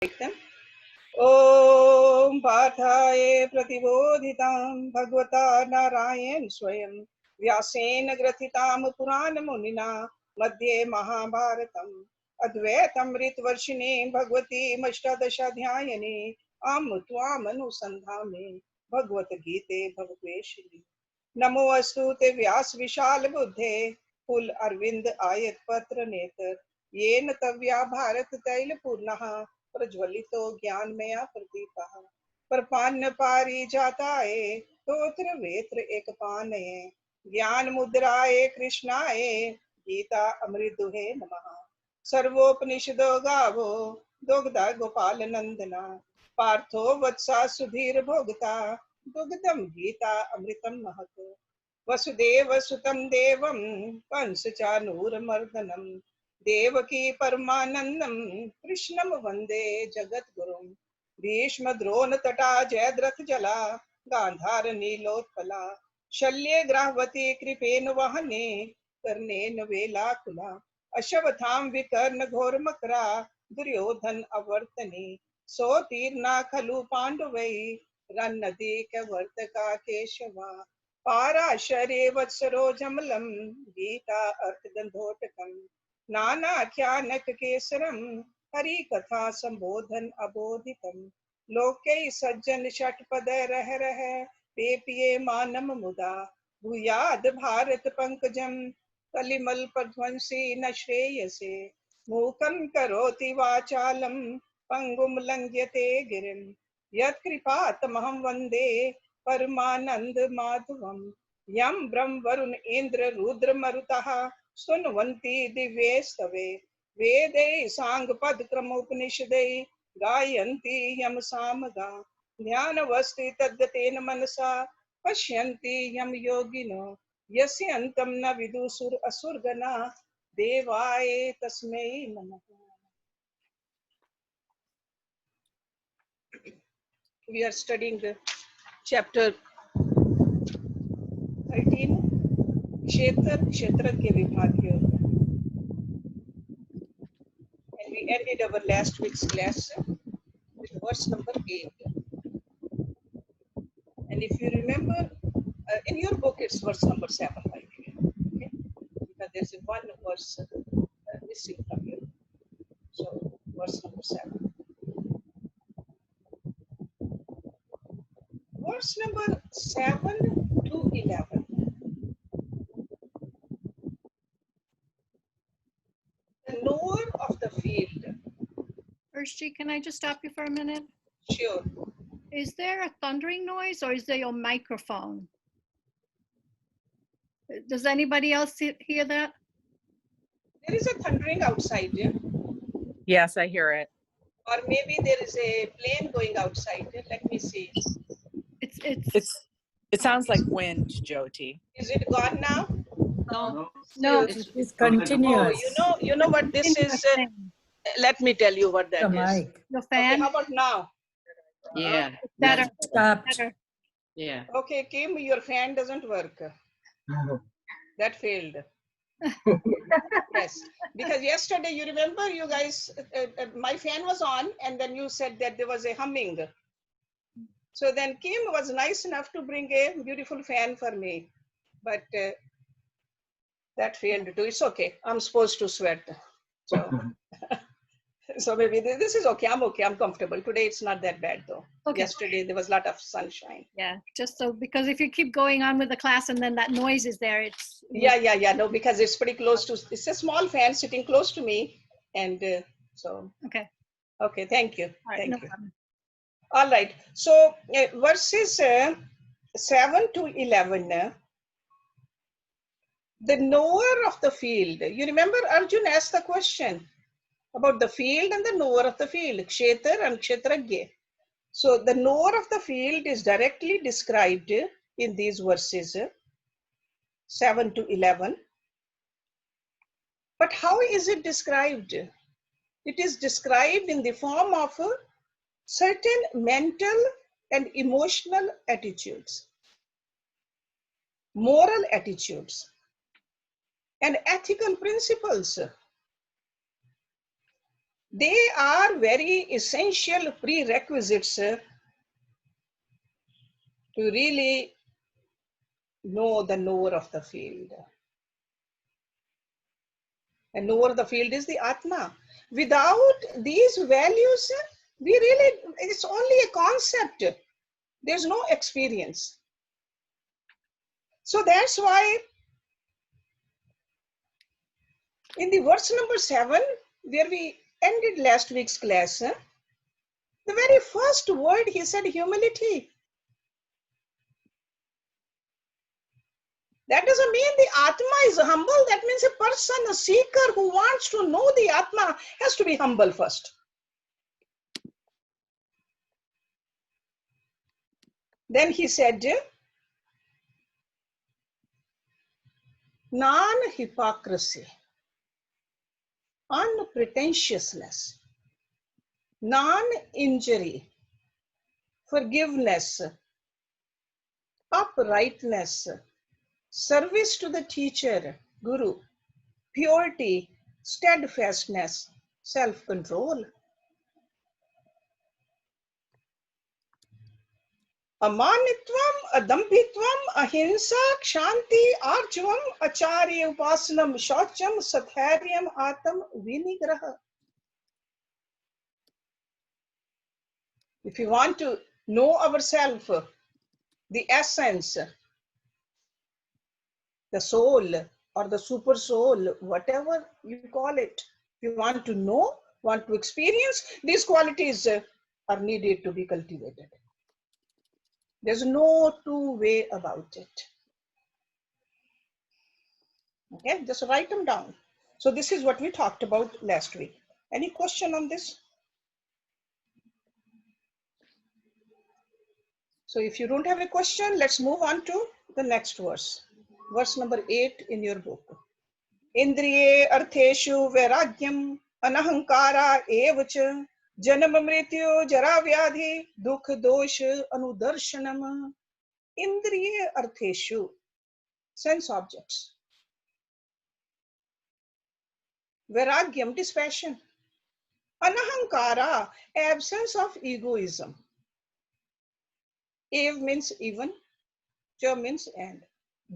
them. Om Pathaye Pratibodhitam Bhagavata Narayan Swayam Vyasena Grathitam Purana Munina Madhye Mahabharatam Advaitam Ritvarshine Bhagavati Mashtadasha Dhyayane Amutvam Anusandhame Bhagavata Gite Bhavakveshili Namo Astute Vyas Vishal Buddhe Kul Arvind Ayat Patra Netar Yen Tavya Bharat Tail Purnaha प्रज्वलितो ज्ञानमया प्रदीपः प्रपन्न पारिजाताय स्तोत्र वेत्र एकपानये ज्ञान मुद्राय कृष्णाय गीता अमृत दुहे नमः सर्वोपनिषदो गावो दुग्धा गोपाल नंदना पार्थो वत्सा सुधीर भोगता दुग्धम गीता अमृतम महत् वसुदेव सुतं देवं कंसचानूरमर्दनम् देवकी परमानंदम कृष्णम वंदे जगद्गुरुम भीष्म द्रोण तटा जयद्रथ जला गांधार नीलोत्पला शल्ये ग्राहवती कृपेन वहने कर्णेन वेलाकुला अश्वत्थाम विकर्ण घोर मकरा दुर्योधन अवर्तने सोतीर्णा खलु पांडवै रन्नदी कवर्तका केशवा पाराशरे वत्सरो जमलम गीता अर्थ गंधोटकम नानाख्यानक केसरम हरि कथा संबोधन अबोधितम लोके सज्जन षटपद रह रह पेपिये मानम मुदा भूयाद भारत पंकजम कलिमल प्रध्वंसी न श्रेयसे मूकं करोति वाचालम पंगुम लंघ्यते गिरिम यत्कृपातमहं वन्दे परमानंद माधवम यम ब्रह्म वरुण इंद्र रुद्र मरुतः सुनवन्ति दिव्ये स्तवे वेदे सांगपद क्रमोपनिषदे गायन्ति यम सामगा ज्ञानवस्ति तद्गतेन मनसा पश्यन्ति यम योगिनो यस्य अन्तं न विदुषुर असुरगणा देवाय तस्मै नमः. We are studying the chapter 13 क्षेत्र के विभाग and we ended our last week's class with verse number 8. And if you remember, in your book it's verse number 7, by the way, okay? Because there's one verse missing from you. So verse number 7. Verse number 7 to 11. The knower of the field. Hersh, can I just stop you for a minute? Sure. Is there a thundering noise or is there your microphone? Does anybody else hear that? There is a thundering outside, yeah? Yes, I hear it. Or maybe there is a plane going outside. Let me see. It sounds like wind, Jyoti. Is it gone now? No, it's continuous. Oh, you know what this is? Let me tell you what that is. The fan. Okay, how about now? Yeah. Better. Stopped. Yeah. Okay, Kim, your fan doesn't work. That failed. Yes, because yesterday, you remember, you guys, my fan was on and then you said that there was a humming. So then Kim was nice enough to bring a beautiful fan for me, but that failed too. It's okay. I'm supposed to sweat. So, so maybe this is okay. I'm okay. I'm comfortable. Today it's not that bad though. Okay. Yesterday there was a lot of sunshine. Yeah, just so, because if you keep going on with the class and then that noise is there, it's. Yeah. No, because it's pretty close to, it's a small fan sitting close to me. And so. Okay, thank you. All right, Thank no you. problem. All right. So verses 7 to 11. The knower of the field. You remember Arjun asked the question about the field and the knower of the field, Kshetar and Kshetragya. So the knower of the field is directly described in these verses 7 to 11. But how is it described? It is described in the form of certain mental and emotional attitudes, moral attitudes, and ethical principles. They are very essential prerequisites to really know the knower of the field. And knower of the field is the Atma. Without these values, it's only a concept. There's no experience. So that's why in the verse number 7, where we ended last week's class, the very first word he said, humility. That doesn't mean the Atma is humble. That means a person, a seeker who wants to know the Atma has to be humble first. Then he said, non-hypocrisy, unpretentiousness, non-injury, forgiveness, uprightness, service to the teacher, guru, purity, steadfastness, self-control. Amanitvam, adambhitvam, ahimsa, kshanti, arjavam, acharya, upasanam, shaucham, satharyam, atam, vinigraha. If you want to know ourselves, the essence, the soul or the super soul, whatever you call it, if you want to know, want to experience, these qualities are needed to be cultivated. There's no two way about it. Okay, just write them down. So this is what we talked about last week. Any question on this? So if you don't have a question, let's move on to the next verse. Verse number 8 in your book. Indriye artheshu vairagyam anahankara evacha janam mrityu jara vyadhi dukh dosh anudarshanam. Indriye artheshu, sense objects. Vairagyam, dispassion. Anahankara, absence of egoism. Ev means even, ja means and.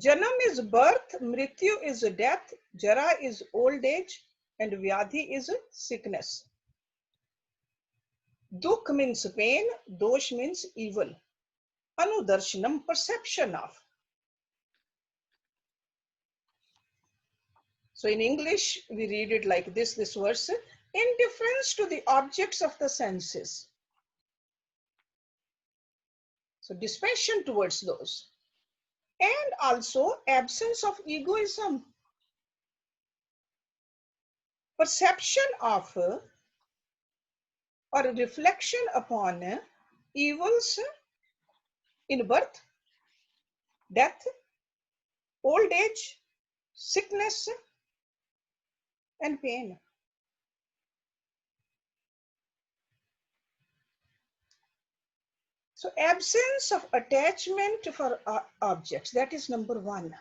Janam is birth, mrityu is death, jara is old age, and vyadhi is sickness. Dukh means pain, dosh means evil. Anudarshanam, perception of. So in English, we read it like this verse, indifference to the objects of the senses. So dispassion towards those. And also absence of egoism. Perception of or reflection upon evils in birth, death, old age, sickness, and pain. So absence of attachment for objects, that is number 1.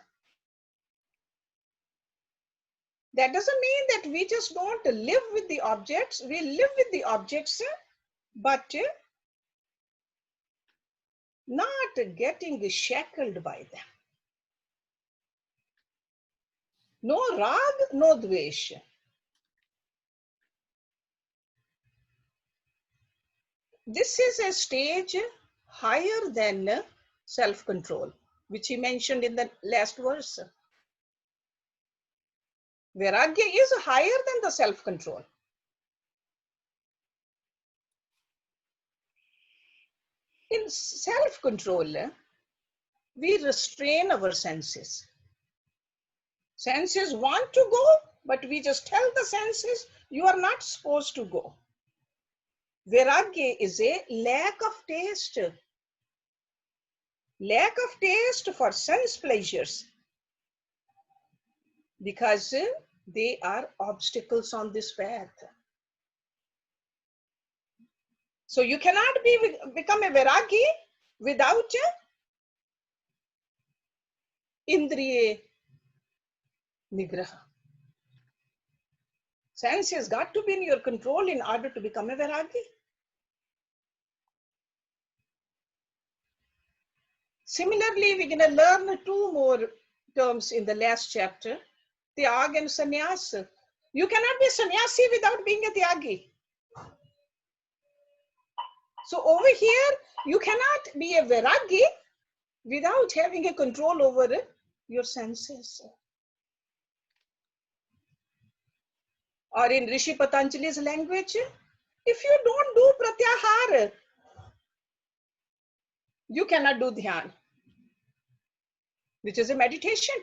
That doesn't mean that we just don't live with the objects. We live with the objects, but not getting shackled by them. No rag, no dvesh. This is a stage higher than self-control, which he mentioned in the last verse. Vairagya is higher than the self-control. In self-control, we restrain our senses. Senses want to go, but we just tell the senses, you are not supposed to go. Vairagya is a lack of taste. Lack of taste for sense pleasures. Because they are obstacles on this path. So you cannot become a Vairagi without Indriya Nigraha. Sense has got to be in your control in order to become a Vairagi. Similarly, we're going to learn two more terms in the last chapter, Tyag and Sannyas. You cannot be a sannyasi without being a Tyagi. So over here, you cannot be a Vairagi without having a control over your senses. Or in Rishi Patanjali's language, if you don't do pratyahar, you cannot do dhyan, which is a meditation.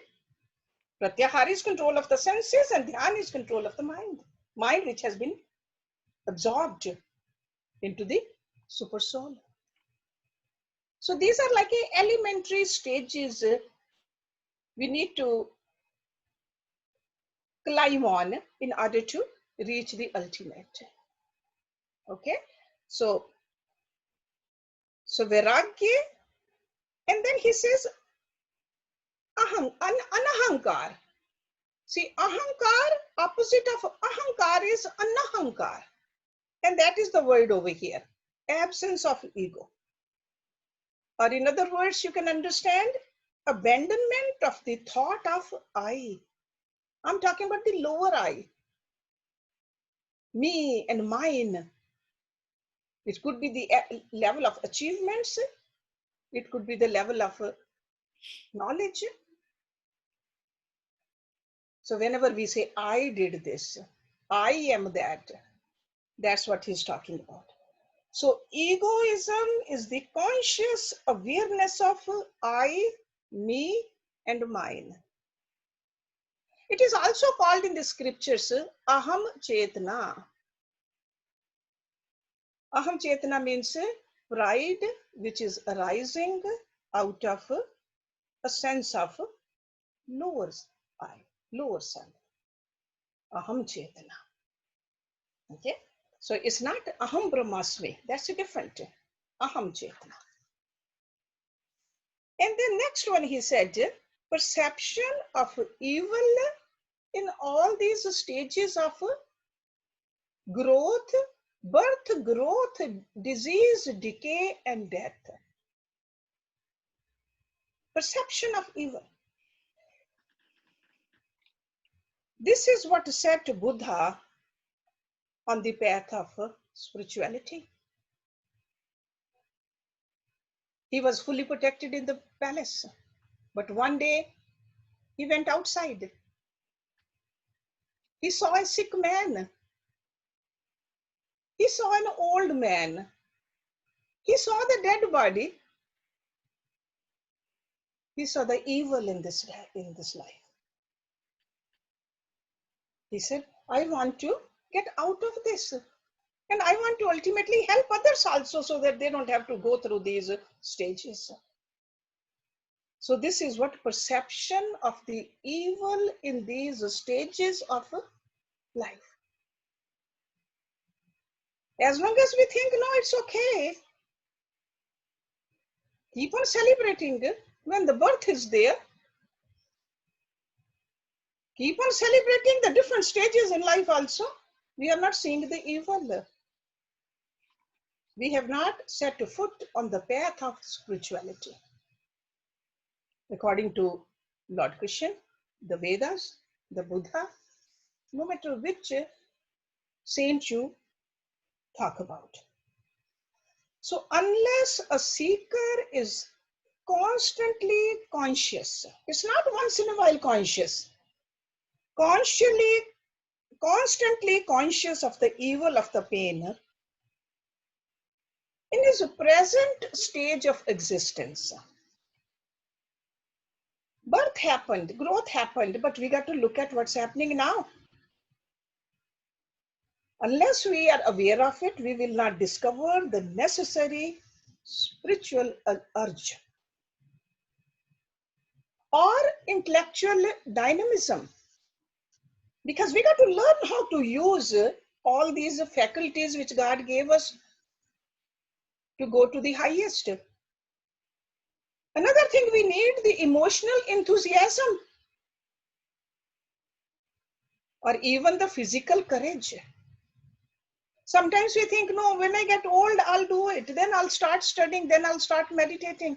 Pratyahar is control of the senses and dhyan is control of the mind. Mind which has been absorbed into the super soul. So these are like elementary stages we need to climb on in order to reach the ultimate. Okay, so Vairagya, and then he says anahankar. See, ahankar, opposite of ahankar is anahankar, and that is the word over here, absence of ego. Or in other words, you can understand abandonment of the thought of I. I'm talking about the lower I, me and mine. It could be the level of achievements. It could be the level of knowledge. So whenever we say, I did this, I am that, that's what he's talking about. So egoism is the conscious awareness of I, me, and mine. It is also called in the scriptures aham chetna. Aham chetna means pride which is arising out of a sense of lower I, lower self. Aham chetna. Okay, so it's not aham brahmasmi, that's a different aham chetna. And the next one he said, perception of evil in all these stages of growth, birth, growth, disease, decay, and death. Perception of evil. This is what set Buddha on the path of spirituality. He was fully protected in the palace, but one day he went outside. He saw a sick man. He saw an old man. He saw the dead body. He saw the evil in this life. He said, I want to get out of this. And I want to ultimately help others also so that they don't have to go through these stages. So this is what perception of the evil in these stages of life. As long as we think, no, it's okay. Keep on celebrating when the birth is there. Keep on celebrating the different stages in life also. We are not seeing the evil. We have not set a foot on the path of spirituality. According to Lord Krishna, the Vedas, the Buddha, no matter which saint you talk about. So unless a seeker is constantly conscious, it's not once in a while conscious, constantly conscious of the evil of the pain in his present stage of existence. Birth happened, growth happened, but we got to look at what's happening now. Unless we are aware of it, we will not discover the necessary spiritual urge or intellectual dynamism. Because we got to learn how to use all these faculties which God gave us to go to the highest. Another thing, we need the emotional enthusiasm. or even the physical courage. Sometimes we think, no, when I get old, I'll do it. Then I'll start studying. Then I'll start meditating.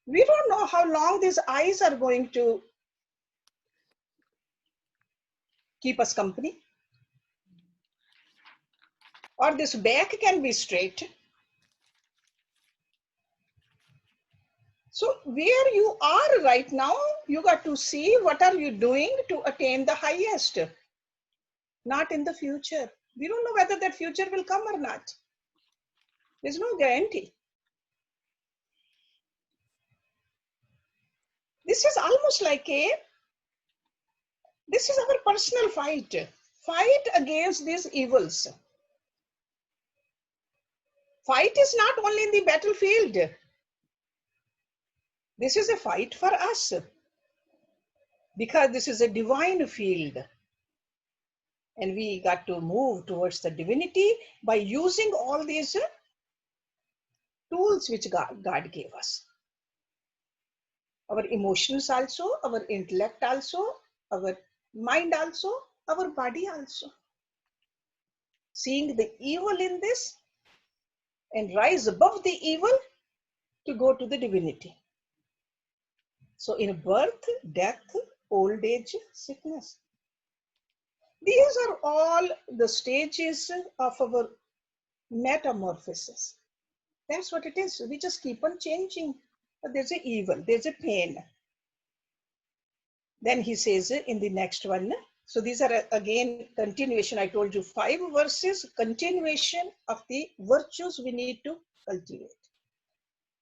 We don't know how long these eyes are going to keep us company. Or this back can be straight. So where you are right now, you got to see what are you doing to attain the highest, not in the future. We don't know whether that future will come or not. There's no guarantee. This is almost like this is our personal fight against these evils. Fight is not only in the battlefield. This is a fight for us, because this is a divine field. And we got to move towards the divinity by using all these tools which God gave us. Our emotions also, our intellect also, our mind also, our body also. Seeing the evil in this and rise above the evil to go to the divinity. So in birth, death, old age, sickness. These are all the stages of our metamorphosis. That's what it is. We just keep on changing. But there's an evil, there's a pain. Then he says in the next one, so these are again continuation. I told you 5 verses, continuation of the virtues we need to cultivate.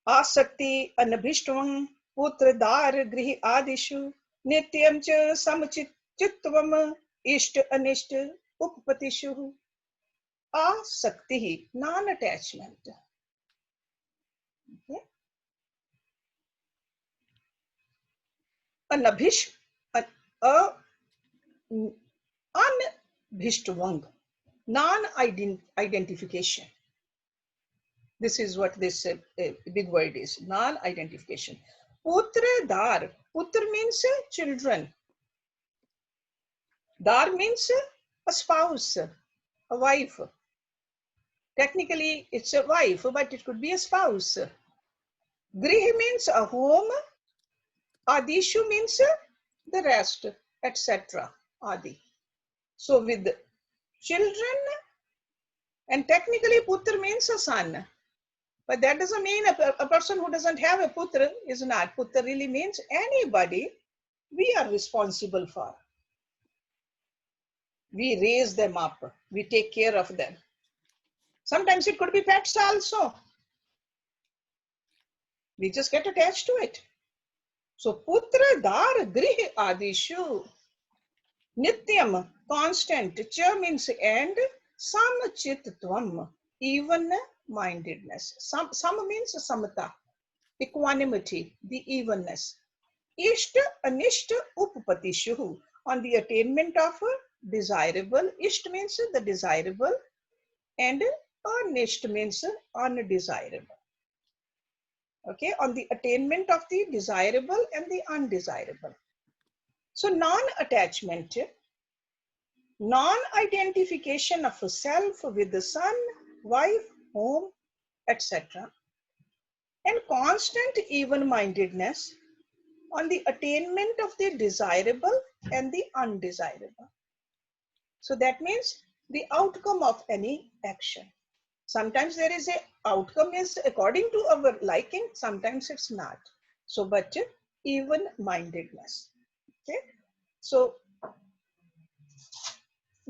Asakti anabhishtam putra dar grihi adishu nityam cha samachitvam ishta anishta upapatishu. Asakti, non-attachment. Okay. Unabhishtvang, non-identification. This is what this big word is, non-identification. Putra dar, putra means children. Dar means a spouse, a wife. Technically, it's a wife, but it could be a spouse. Grihi means a home. Adishu means the rest, etc. Adi. So with children, and technically putra means a son. But that doesn't mean a person who doesn't have a putra is not. Putra really means anybody we are responsible for. We raise them up. We take care of them. Sometimes it could be pets also. We just get attached to it. So putra dar griha adishu. Nityam, constant. Cha means and. Samachitvam, even-mindedness. Sam means samata, equanimity, the evenness. Ishta anishta upapatishu, on the attainment of desirable. Ishta means the desirable, and anishta means undesirable. Okay, on the attainment of the desirable and the undesirable. So non-attachment, non-identification of a self with the son, wife, home, etc. And constant even-mindedness on the attainment of the desirable and the undesirable. So that means the outcome of any action. Sometimes there is a outcome is according to our liking, sometimes it's not. So, but even-mindedness. Okay. So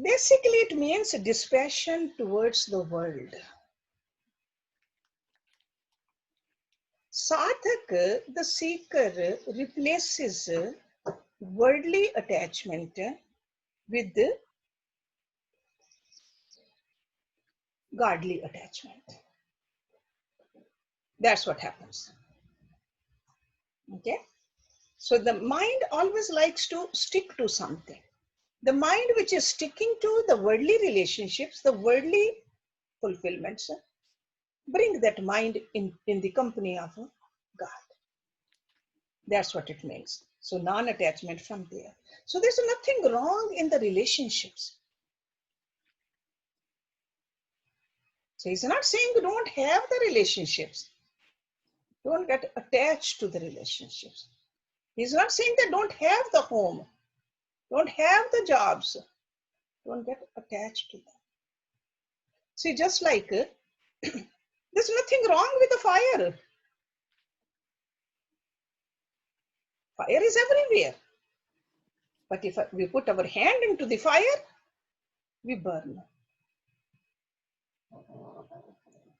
basically, it means dispassion towards the world. Sadhak, the seeker, replaces worldly attachment with godly attachment. That's what happens. Okay? So the mind always likes to stick to something. The mind which is sticking to the worldly relationships, the worldly fulfillments, bring that mind in the company of God. That's what it means. So non-attachment from there. So there's nothing wrong in the relationships. So he's not saying you don't have the relationships. Don't get attached to the relationships. He's not saying that don't have the home. Don't have the jobs. Don't get attached to them. See, just like there's nothing wrong with the fire. Fire is everywhere. But if we put our hand into the fire, we burn.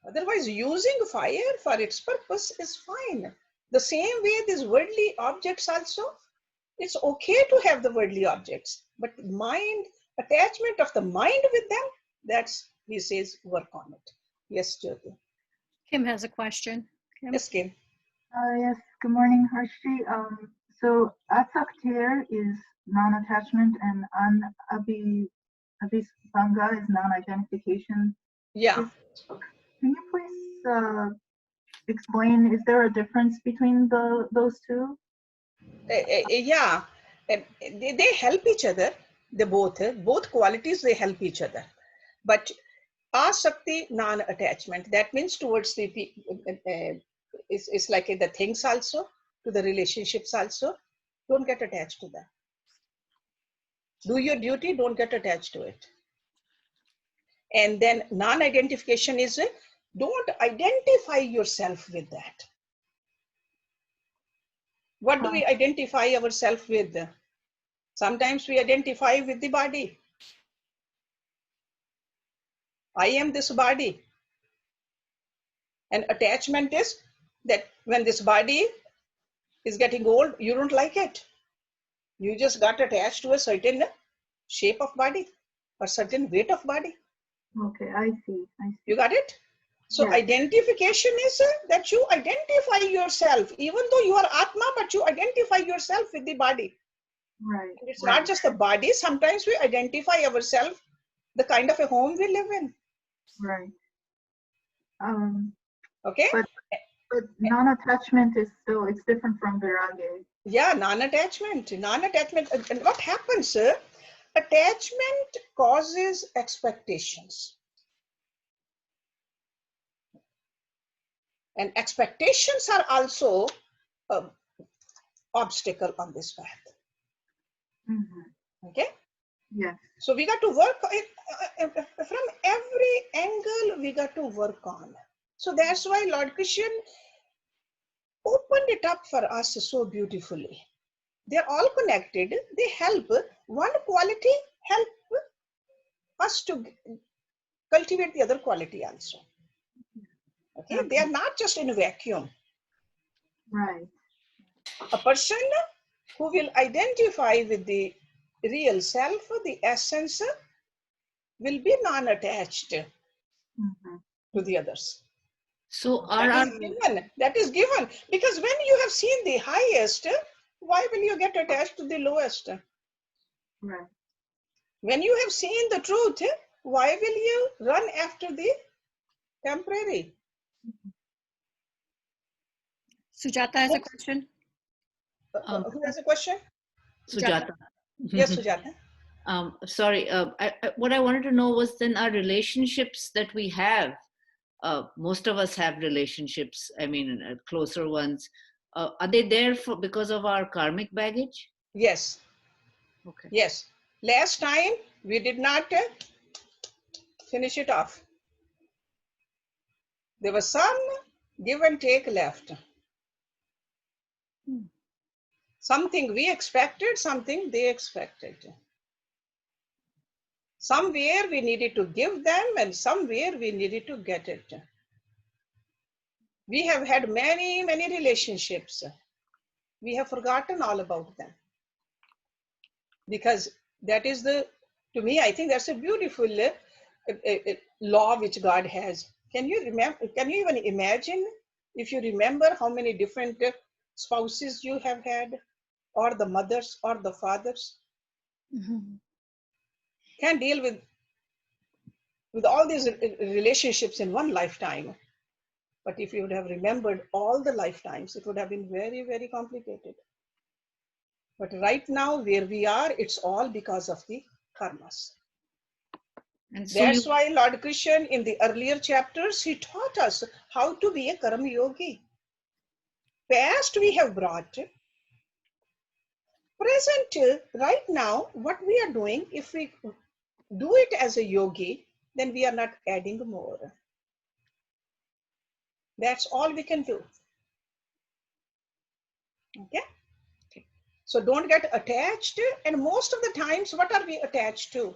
Otherwise, using fire for its purpose is fine. The same way these worldly objects also, it's okay to have the worldly objects, but mind, attachment of the mind with them, that's, he says, work on it. Yes, Jyoti. Kim has a question. Kim? Yes, Kim. Yes, good morning, Harshji. So Asaktir is non-attachment and Abhisanga is non-identification. Yeah. Can you please explain, is there a difference between those two? Yeah. They help each other. They both qualities, they help each other. But asakti, non-attachment, that means towards the, it's like the things also, to the relationships also. Don't get attached to that. Do your duty, don't get attached to it. And then non-identification is, don't identify yourself with that. What do we identify ourselves with? Sometimes we identify with the body. I am this body. And attachment is that when this body is getting old, you don't like it. You just got attached to a certain shape of body or certain weight of body. Okay, I see. You got it? So Yes. identification is that you identify yourself, even though you are Atma, but you identify yourself with the body. Right. It's right. not just the body. Sometimes we identify ourselves, the kind of a home we live in. Right. Okay? But non-attachment is still, it's different from virage. Yeah, non-attachment. Non-attachment. And what happens? Attachment causes expectations. And expectations are also an obstacle on this path. Mm-hmm. Okay? Yes. So we got to work from every angle, we got to work on. So that's why Lord Krishna opened it up for us so beautifully. They're all connected. They help. One quality help us to cultivate the other quality also. Okay? They are not just in a vacuum. Right. A person who will identify with the real self, the essence, will be non-attached Mm-hmm. to the others. So That is given. Because when you have seen the highest, why will you get attached to the lowest? Right. When you have seen the truth, why will you run after the temporary? Sujata has a question. Who has a question? Sujata. Yes, Sujata. Sorry, what I wanted to know was then our relationships that we have, most of us have relationships, I mean, closer ones. Are they there because of our karmic baggage? Yes. Okay. Yes. Last time we did not finish it off. There was some give and take left. Something we expected, something they expected. Somewhere we needed to give them and somewhere we needed to get it. We have had many, many relationships. We have forgotten all about them. Because that is to me, I think that's a beautiful law which God has. Can you even imagine, if you remember how many different spouses you have had, or the mothers or the fathers? Mm-hmm. Can't deal with all these relationships in one lifetime. But if you would have remembered all the lifetimes, it would have been very, very complicated. But right now, where we are, it's all because of the karmas. And so That's why Lord Krishna, in the earlier chapters, he taught us how to be a karma yogi. Past we have brought. Present, right now, what we are doing, if we do it as a yogi, then we are not adding more. That's all we can do. Okay? So don't get attached. And most of the times, what are we attached to?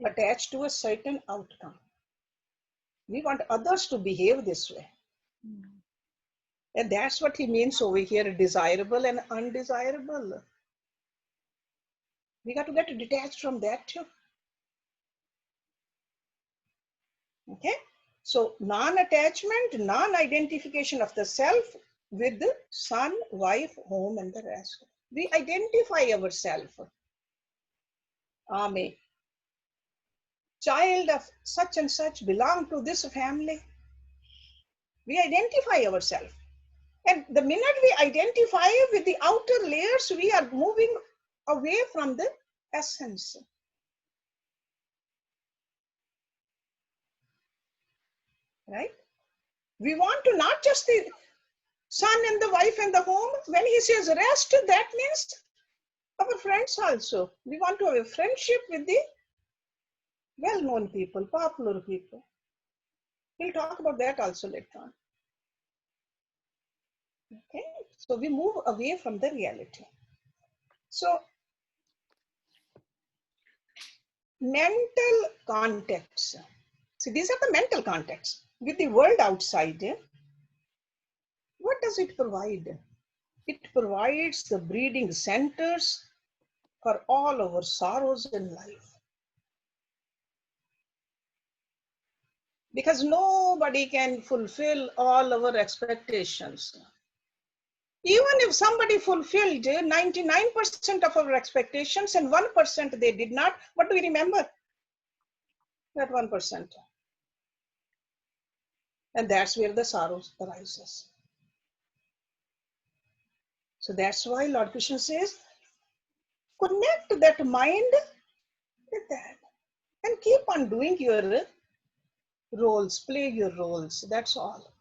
Attached to a certain outcome. We want others to behave this way. And that's what he means over here, desirable and undesirable. We got to get detached from that too. Okay? So non-attachment, non-identification of the self with the son, wife, home, and the rest. We identify ourselves. Amen. Child of such and such belong to this family. We identify ourselves. And the minute we identify with the outer layers, we are moving away from the essence. Right? We want to not just the son and the wife and the home. When he says rest, that means our friends also. We want to have a friendship with the well-known people, popular people. We'll talk about that also later on. Okay, so we move away from the reality. So, mental contexts. See, these are the mental contexts. With the world outside, what does it provide? It provides the breeding centers for all our sorrows in life. Because nobody can fulfill all our expectations. Even if somebody fulfilled 99% of our expectations and 1% they did not, what do we remember? That 1%. And that's where the sorrow arises. So that's why Lord Krishna says, connect that mind with that and keep on doing your roles, play your roles, that's all.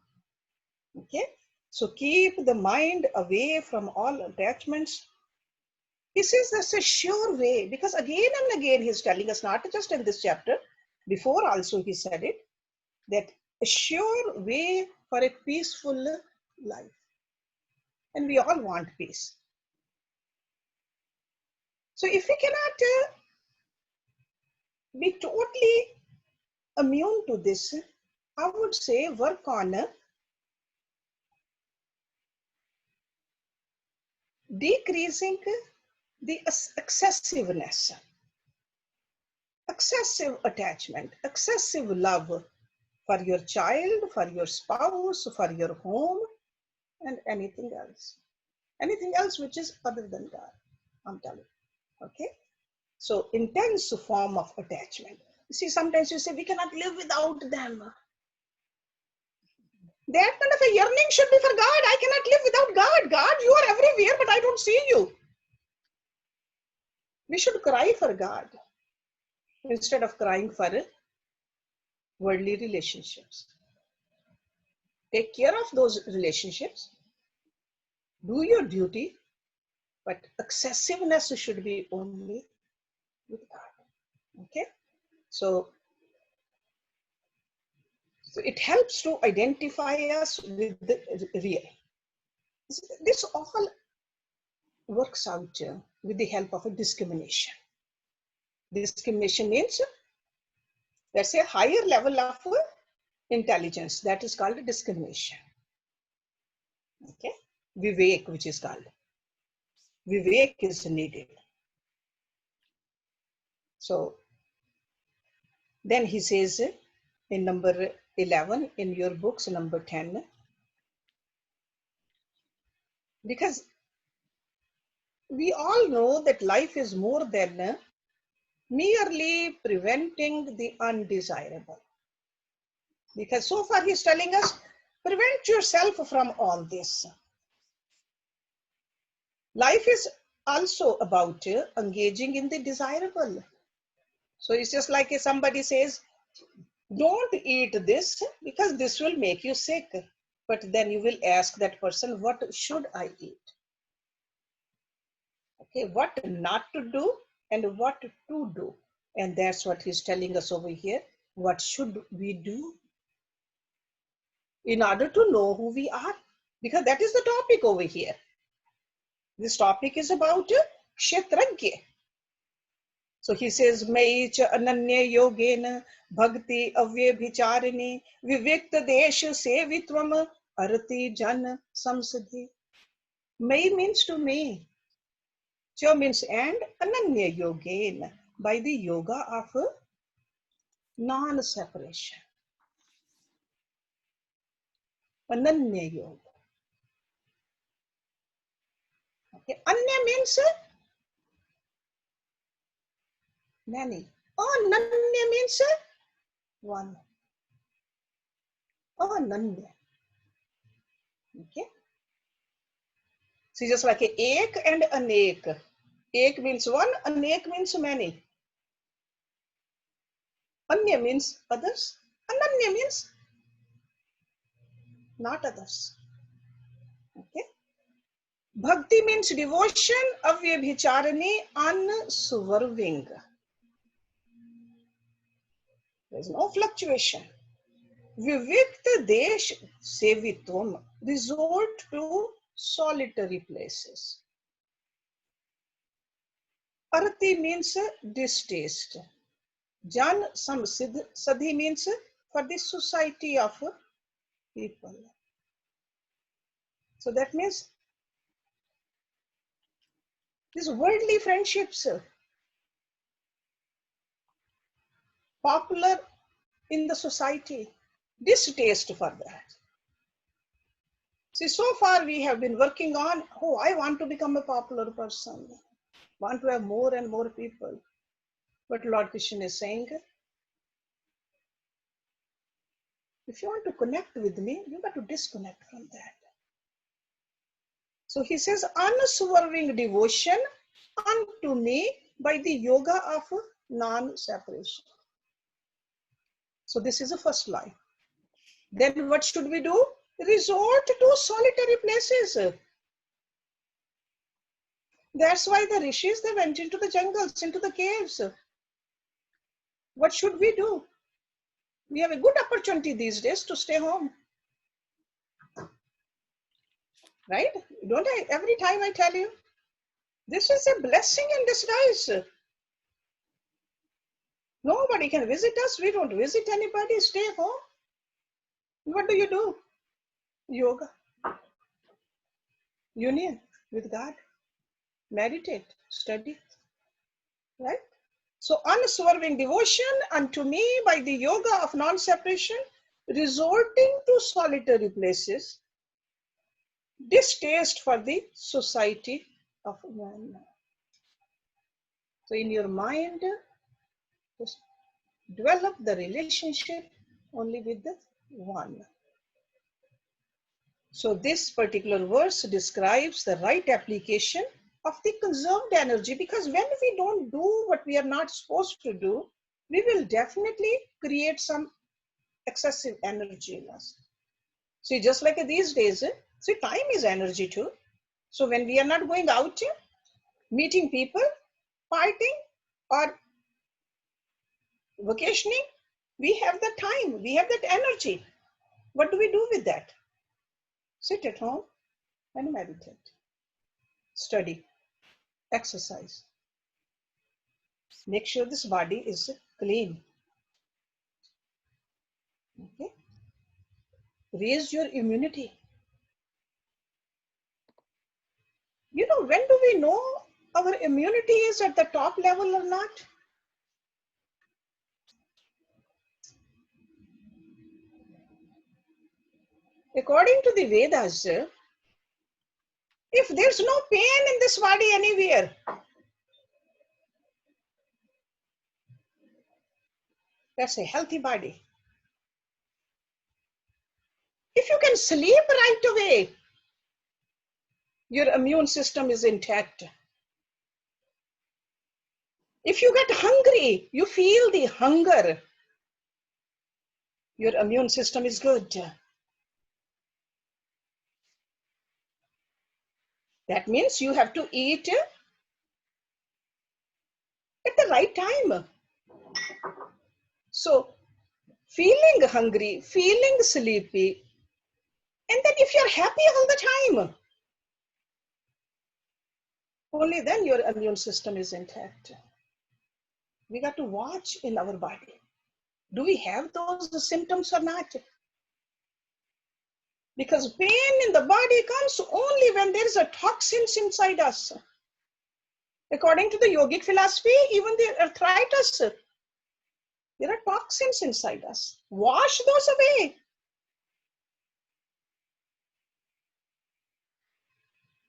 Okay? So keep the mind away from all attachments. He says that's a sure way, because again and again he's telling us, not just in this chapter, before also he said it, that a sure way for a peaceful life. And we all want peace. So if we cannot be totally immune to this, I would say work on decreasing the excessiveness, excessive attachment, excessive love for your child, for your spouse, for your home, and anything else which is other than God, I'm telling you. Okay? So intense form of attachment. You see, sometimes you say we cannot live without them. That kind of a yearning should be for God. I cannot live without God. God, you are everywhere, but I don't see you. We should cry for God instead of crying for worldly relationships. Take care of those relationships. Do your duty, but excessiveness should be only with God. Okay? So it helps to identify us with the real. This all works out with the help of a discrimination. Discrimination means that's a higher level of intelligence. That is called discrimination. Okay? Vivek, which is called. Vivek is needed. So then he says in number 11 in your books, number 10, because we all know that life is more than merely preventing the undesirable. Because so far he's telling us, prevent yourself from all this. Life is also about engaging in the desirable. So it's just like if somebody says, don't eat this because this will make you sick. But then you will ask that person, what should I eat? Okay, what not to do and what to do. And that's what he's telling us over here. What should we do in order to know who we are? Because that is the topic over here. This topic is about Kshetrajna. So he says, Mai cha ananya yogena bhakti avyabhicharini vivikta desha sevitvam arati jan samsiddhi. Mai means to me. Cha means and, ananya yogena, by the yoga of non-separation. Ananya yoga. Okay. Anya means many. Ananya means one. Ananya. Okay. See, just like a ek and anek. Ek means one, anek means many. Anya means others. Ananya means not others. Okay. Bhakti means devotion, avyabhicharani, unswerving. There's no fluctuation. Vivikta desh sevitvam, resort to solitary places. Arati means distaste. Jan samsiddhi means for the society of people. So that means these worldly friendships, popular in the society, distaste for that. See, so far we have been working on, oh, I want to become a popular person, want to have more and more people. But Lord Krishna is saying, if you want to connect with me, you got to disconnect from that. So he says, unswerving devotion unto me by the yoga of non-separation. So this is the first line. Then what should we do? Resort to solitary places. That's why the rishis, they went into the jungles, into the caves. What should we do? We have a good opportunity these days to stay home. Right? Don't I? Every time I tell you, this is a blessing in disguise. Nobody can visit us. We don't visit anybody. Stay home. What do? Yoga. Union with God. Meditate. Study. Right? So unswerving devotion unto me by the yoga of non-separation, resorting to solitary places, distaste for the society of man. So in your mind, just develop the relationship only with the one. So this particular verse describes the right application of the conserved energy, because when we don't do what we are not supposed to do, we will definitely create some excessive energy in us. See, just like these days, see, time is energy too. So when we are not going out, meeting people, partying or vacationing, we have the time, we have that energy. What do we do with that? Sit at home and meditate, study, exercise. Make sure this body is clean. Okay? Raise your immunity. You know, when do we know our immunity is at the top level or not? According to the Vedas, if there's no pain in this body anywhere, that's a healthy body. If you can sleep right away, your immune system is intact. If you get hungry, you feel the hunger, your immune system is good. That means you have to eat at the right time. So feeling hungry, feeling sleepy, and then if you're happy all the time, only then your immune system is intact. We got to watch in our body. Do we have those symptoms or not? Because pain in the body comes only when there is a toxins inside us. According to the yogic philosophy, even the arthritis, there are toxins inside us. Wash those away.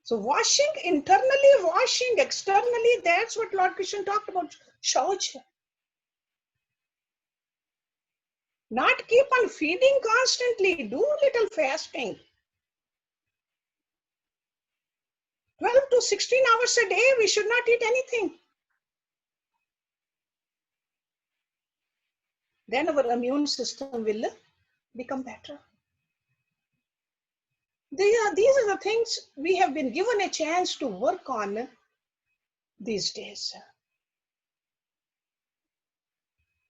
So washing internally, washing externally, that's what Lord Krishna talked about, shauch. Not keep on feeding constantly, do little fasting. 12 to 16 hours a day, we should not eat anything. Then our immune system will become better. These are the things we have been given a chance to work on these days.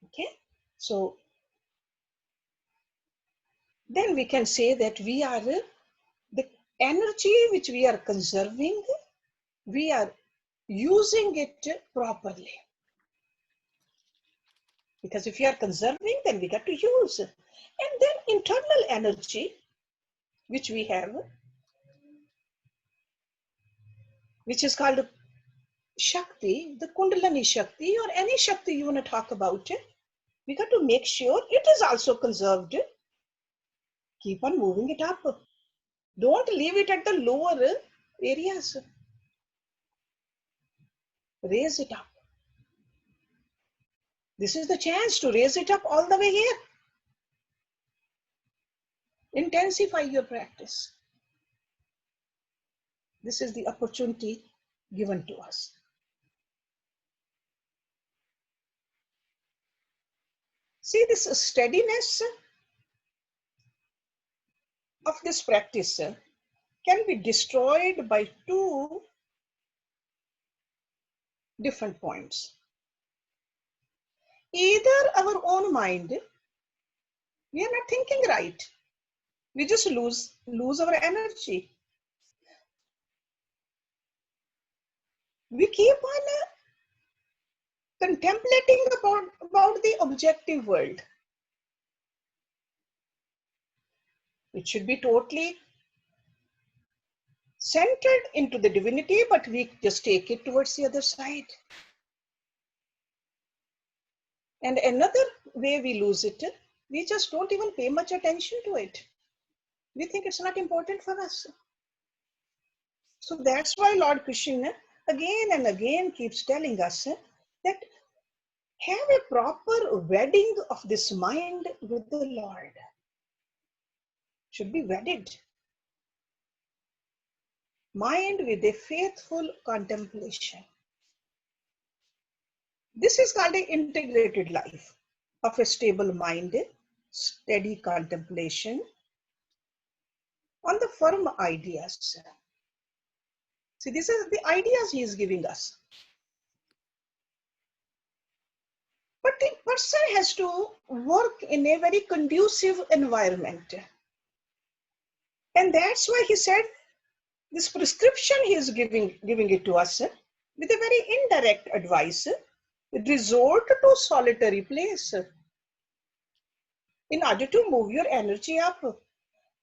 Okay, so then we can say that we are the energy which we are conserving, we are using it properly. Because if you are conserving, then we got to use. And then internal energy, which we have, which is called Shakti, the Kundalini Shakti, or any Shakti you want to talk about, we got to make sure it is also conserved. Keep on moving it up. Don't leave it at the lower areas. Raise it up. This is the chance to raise it up all the way here. Intensify your practice. This is the opportunity given to us. See, this steadiness of this practice can be destroyed by two different points. Either our own mind, we are not thinking right. We just lose our energy. We keep on contemplating about the objective world. It should be totally centered into the divinity, but we just take it towards the other side. And another way we lose it, we just don't even pay much attention to it. We think it's not important for us. So that's why Lord Krishna again and again keeps telling us that have a proper wedding of this mind with the Lord. Should be wedded. Mind with a faithful contemplation. This is called an integrated life of a stable mind, steady contemplation on the firm ideas. See, these are the ideas he is giving us. But the person has to work in a very conducive environment. And that's why he said this prescription he is giving it to us with a very indirect advice. Resort to solitary place in order to move your energy up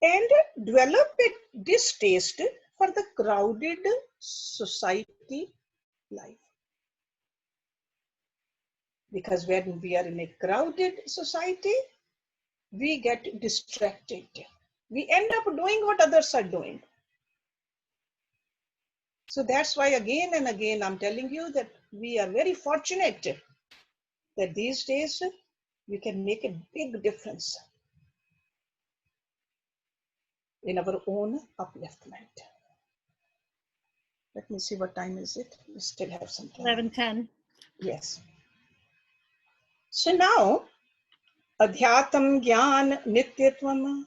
and develop a distaste for the crowded society life. Because when we are in a crowded society, we get distracted. We end up doing what others are doing. So that's why again and again I'm telling you that we are very fortunate that these days we can make a big difference in our own upliftment. Let me see what time is it. We still have some time. 11:10. Yes. So now, Adhyatam Gyan Nityatvam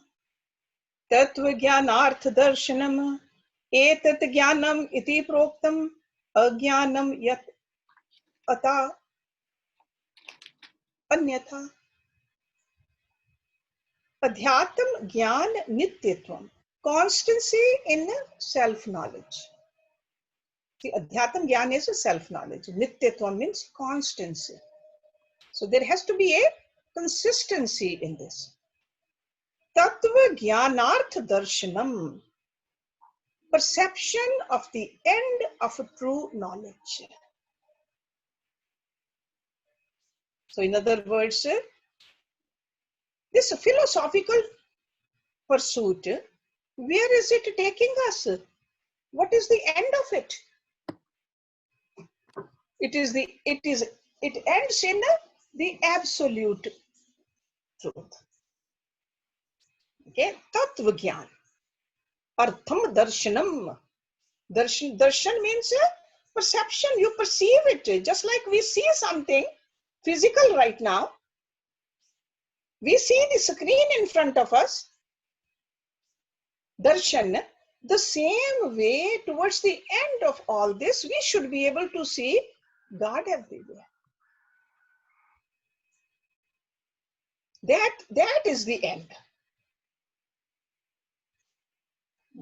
Tattva Gyanarth Darshanam Etat Gyanam Iti Proktam Agyanam Yat Ata Anyatha. Adhyatam Gyan Nityatvam. Constancy in self-knowledge. The Adhyatam Gyan is a self-knowledge. Nityatvam means constancy. So there has to be a consistency in this. Tattva Gyanarth Darshanam. Perception of the end of a true knowledge. So in other words, this philosophical pursuit, where is it taking us? What is the end of it? It ends in the absolute truth. Okay, Tattva Gyan. Artham Darshanam. Darshan means perception. You perceive it, just like we see something physical right now. We see the screen in front of us. Darshan, the same way towards the end of all this, we should be able to see God everywhere. That is the end.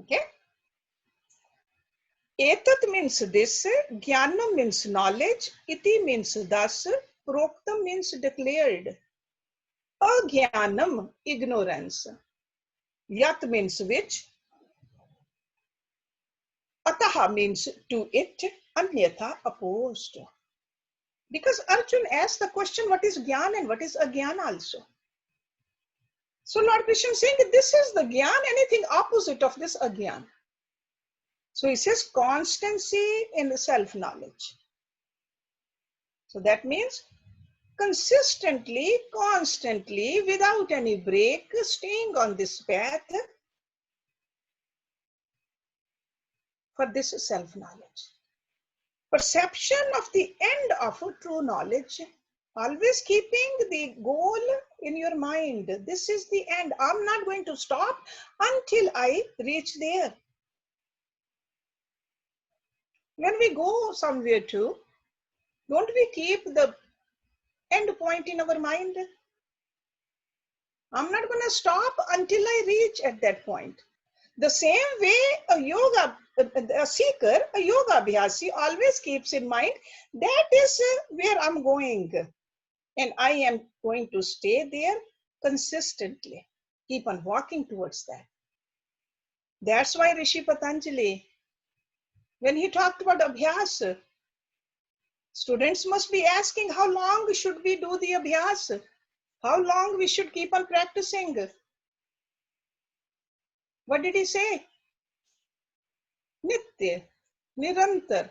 Okay. Etat means this, Jnana means knowledge, iti means thus, proktam means declared, Ajnanam, ignorance, Yat means which, Ataha means to it, Anyatha opposed. Because Arjun asked the question, what is Gyan and what is Agyan also? So Lord Krishna is saying, this is the Gyan, anything opposite of this Agyan. So he says constancy in the self-knowledge. So that means consistently, constantly, without any break, staying on this path for this self-knowledge. Perception of the end of true knowledge, always keeping the goal in your mind. This is the end. I'm not going to stop until I reach there. When we go somewhere to, don't we keep the end point in our mind? I'm not going to stop until I reach at that point. The same way a seeker, a yoga abhyasi always keeps in mind, that is where I'm going. And I am going to stay there consistently. Keep on walking towards that. That's why Rishi Patanjali, when he talked about abhyas, students must be asking, how long should we do the abhyas? How long we should keep on practicing? What did he say? Nitya, Nirantar,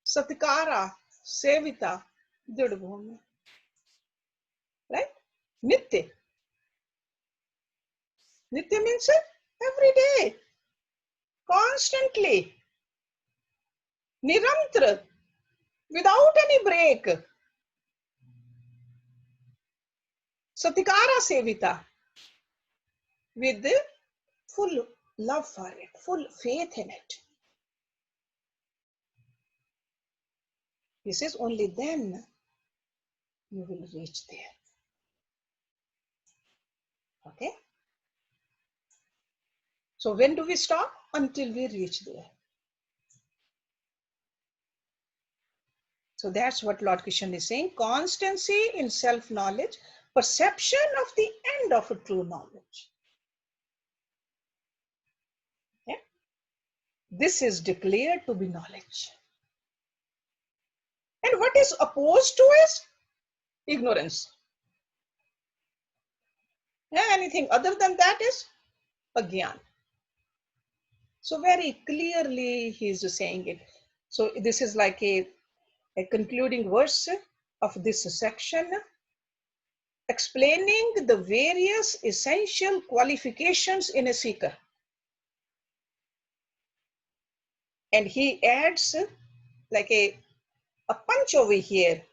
Satkara, Sevita, Dudbhumi. Right? Nitya. Nitya means every day, constantly. Nirantar, without any break. Satikara Sevita, with full love for it, full faith in it. He says only then you will reach there. Okay? So when do we stop? Until we reach there. So that's what Lord Krishna is saying. Constancy in self-knowledge, perception of the end of a true knowledge. Okay? This is declared to be knowledge. And what is opposed to is ignorance. Anything other than that is agyan. So very clearly he is saying it. So this is like a concluding verse of this section, explaining the various essential qualifications in a seeker. And he adds like a punch over here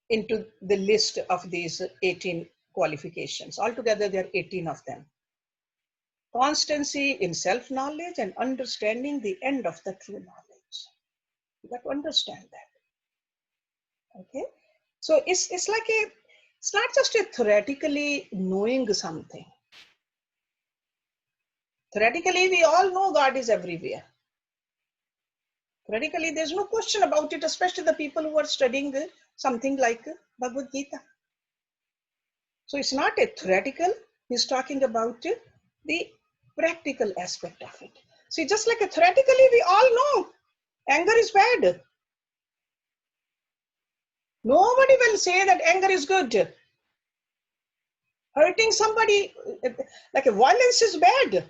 into the list of these 18 qualifications. Altogether, there are 18 of them. Constancy in self-knowledge and understanding the end of the true knowledge. You got to understand that. Okay? So it's like it's not just a theoretically knowing something. Theoretically, we all know God is everywhere. Theoretically, there's no question about it, especially the people who are studying something like Bhagavad Gita. So it's not a theoretical, he's talking about the practical aspect of it. See, just like theoretically, we all know anger is bad. Nobody will say that anger is good. Hurting somebody, like a violence is bad.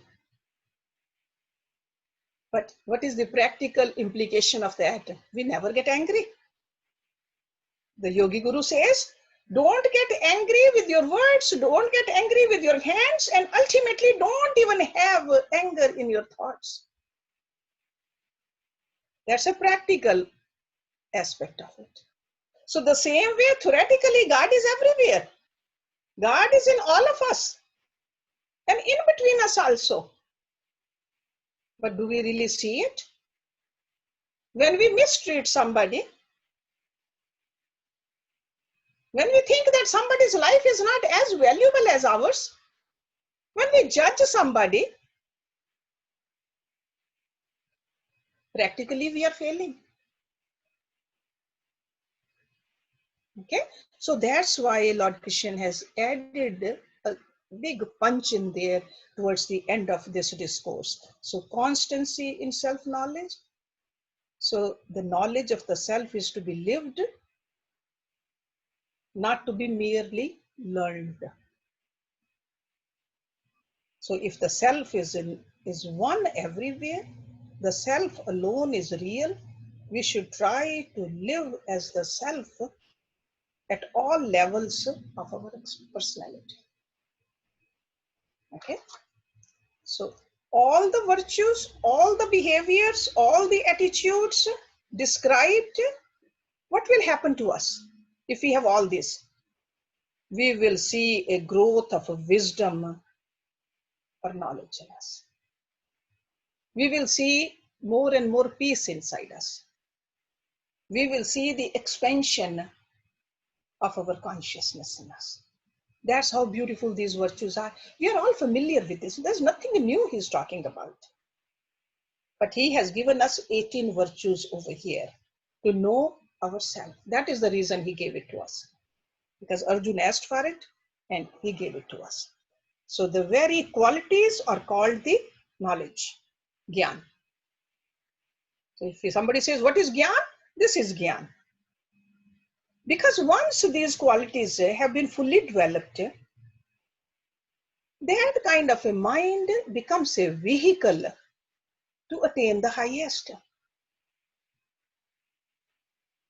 But what is the practical implication of that? We never get angry. The Yogi Guru says, don't get angry with your words, don't get angry with your hands, and ultimately don't even have anger in your thoughts. That's a practical aspect of it. So the same way, theoretically, God is everywhere. God is in all of us and in between us also. But do we really see it? When we mistreat somebody, when we think that somebody's life is not as valuable as ours, when we judge somebody, practically we are failing. Okay, so that's why Lord Krishna has added a big punch in there towards the end of this discourse. So constancy in self-knowledge. So the knowledge of the self is to be lived, not to be merely learned. So if the self is one everywhere, the self alone is real, we should try to live as the self at all levels of our personality. Okay, so all the virtues, all the behaviors, all the attitudes described, what will happen to us if we have all this? We will see a growth of wisdom or knowledge in us. We will see more and more peace inside us. We will see the expansion of our consciousness in us. That's how beautiful these virtues are. We are all familiar with this. There's nothing new he's talking about. But he has given us 18 virtues over here to know ourselves. That is the reason he gave it to us. Because Arjuna asked for it and he gave it to us. So the very qualities are called the knowledge, Gyan. So if somebody says, what is Gyan? This is Gyan. Because once these qualities have been fully developed, that kind of a mind becomes a vehicle to attain the highest.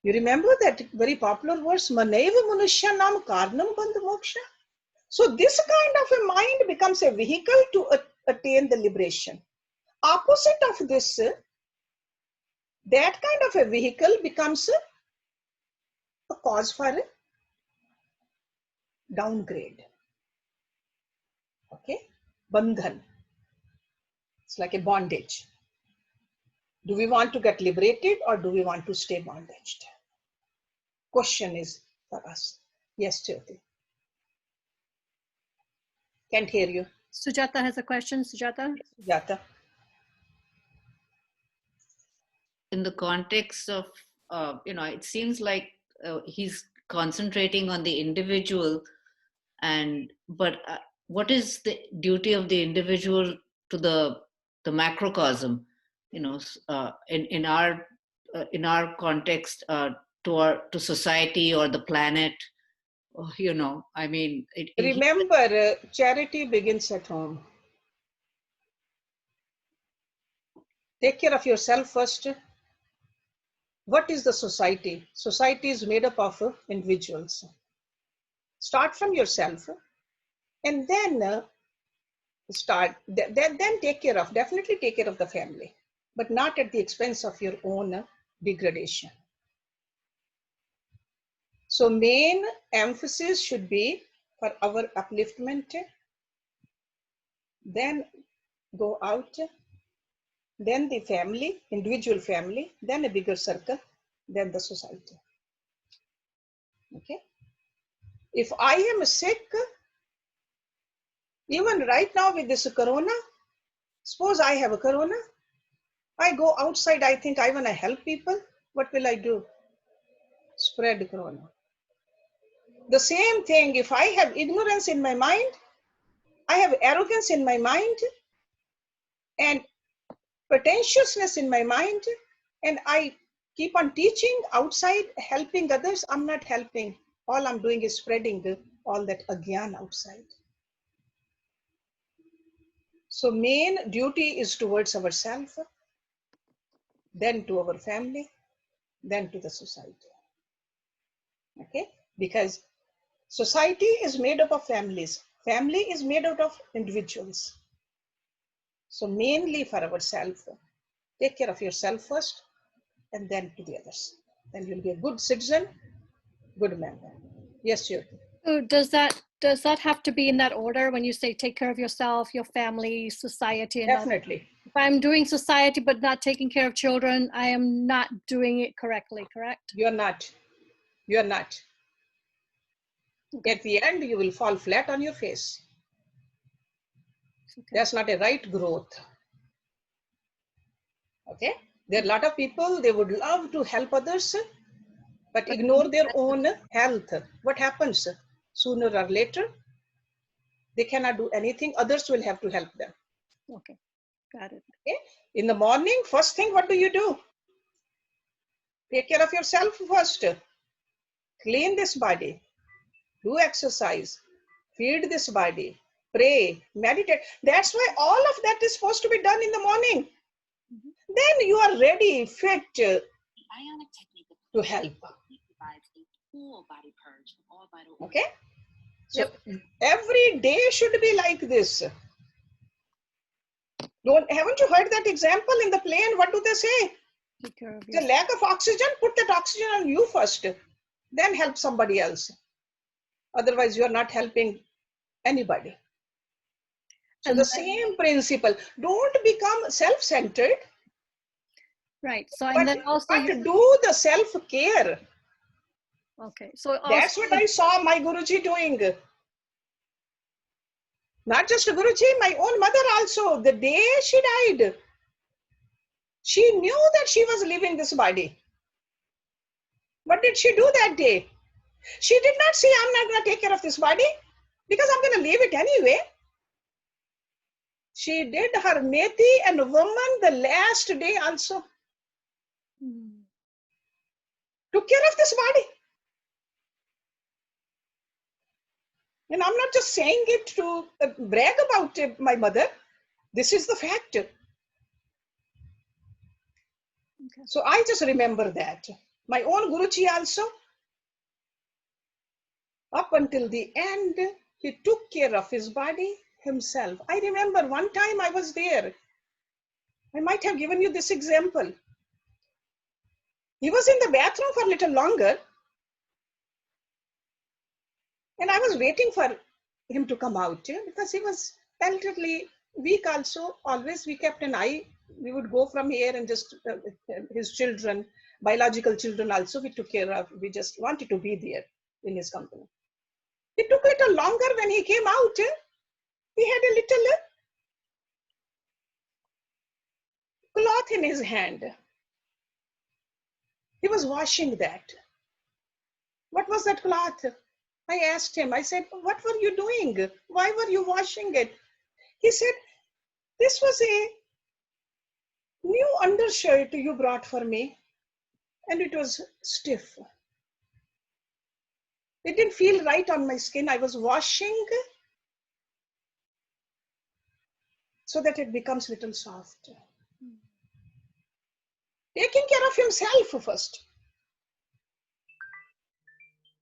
You remember that very popular verse, Maneva Manushyanam Karnam Bandha Moksha? So this kind of a mind becomes a vehicle to attain the liberation. Opposite of this, that kind of a vehicle becomes a cause for a downgrade. Okay, bandhan. It's like a bondage. Do we want to get liberated or do we want to stay bondaged? Question is for us. Yes, Jyoti. Can't hear you. Sujata has a question. Sujata? Sujata. In the context of, it seems like he's concentrating on the individual, but what is the duty of the individual to the macrocosm? In our context, to society or the planet. I mean, Remember, charity begins at home. Take care of yourself first. What is the society? Society is made up of individuals. Start from yourself and then definitely take care of the family. but not at the expense of your own degradation. So main emphasis should be for our upliftment, then go out, then the family, individual family, then a bigger circle, then the society. Okay. If I am sick, even right now with this corona, suppose I have a corona, I go outside, I think I want to help people. What will I do? Spread corona. The same thing, if I have ignorance in my mind, I have arrogance in my mind, and pretentiousness in my mind, and I keep on teaching outside, helping others, I'm not helping. All I'm doing is spreading all that agyan outside. So main duty is towards ourselves, then to our family, then to the society. Okay? Because society is made up of families. Family is made out of individuals. So mainly for ourselves, take care of yourself first and then to the others. Then you'll be a good citizen, good member. Yes, you. So does that have to be in that order when you say take care of yourself, your family, society, and others? Definitely. If I'm doing society but not taking care of children, I am not doing it correctly, correct? You're not. You're not. Okay. At the end, you will fall flat on your face. Okay. That's not a right growth. Okay? There are a lot of people, they would love to help others, but ignore their own health. What happens? Sooner or later, they cannot do anything. Others will have to help them. Okay, got it. Okay? In the morning, first thing, what do? Take care of yourself first. Clean this body. Do exercise. Feed this body. Pray. Meditate. That's why all of that is supposed to be done in the morning. Then you are ready, fit to help. Okay? So every day should be like this. Haven't you heard that example in the plane? What do they say? Take care of The yourself. lack of oxygen, put that oxygen on you first, then help somebody else. Otherwise, you are not helping anybody. So And the then- same principle. Don't become self-centered, Right. So and then also but do the self-care. okay. So That's also what I saw my Guruji doing. Not just Guruji, my own mother also. The day she died, she knew that she was leaving this body. What did she do that day? She did not say, I'm not going to take care of this body because I'm going to leave it anyway. She did her neti and woman the last day also. Took care of this body. And I'm not just saying it to brag about my mother. This is the fact. Okay. So I just remember that. My own Guruji also, up until the end, he took care of his body himself. I remember one time I was there. I might have given you this example. He was in the bathroom for a little longer. And I was waiting for him to come out because he was relatively weak also. Always we kept an eye. We would go from here and just, his children, biological children also, we took care of. We just wanted to be there in his company. It took a little longer when he came out. He had a little cloth in his hand. He was washing that. What was that cloth? I asked him, I said, what were you doing? Why were you washing it? He said, this was a new undershirt you brought for me, and it was stiff. It didn't feel right on my skin. I was washing so that it becomes a little soft. Taking care of himself first.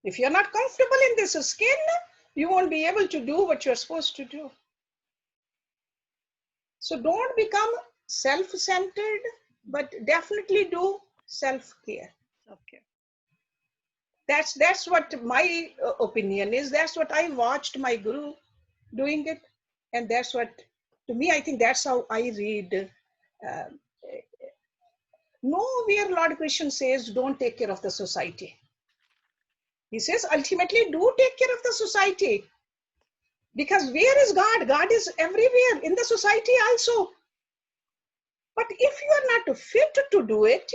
If you're not comfortable in this skin, you won't be able to do what you're supposed to do. So don't become self-centered, but definitely do self-care. Okay. That's what my opinion is. That's what I watched my guru doing it, and that's what, to me, I think that's how I read. Uh, Nowhere Lord Krishna says don't take care of the society. He says ultimately do take care of the society, because where is God? God is everywhere in the society also. But if you are not fit to do it,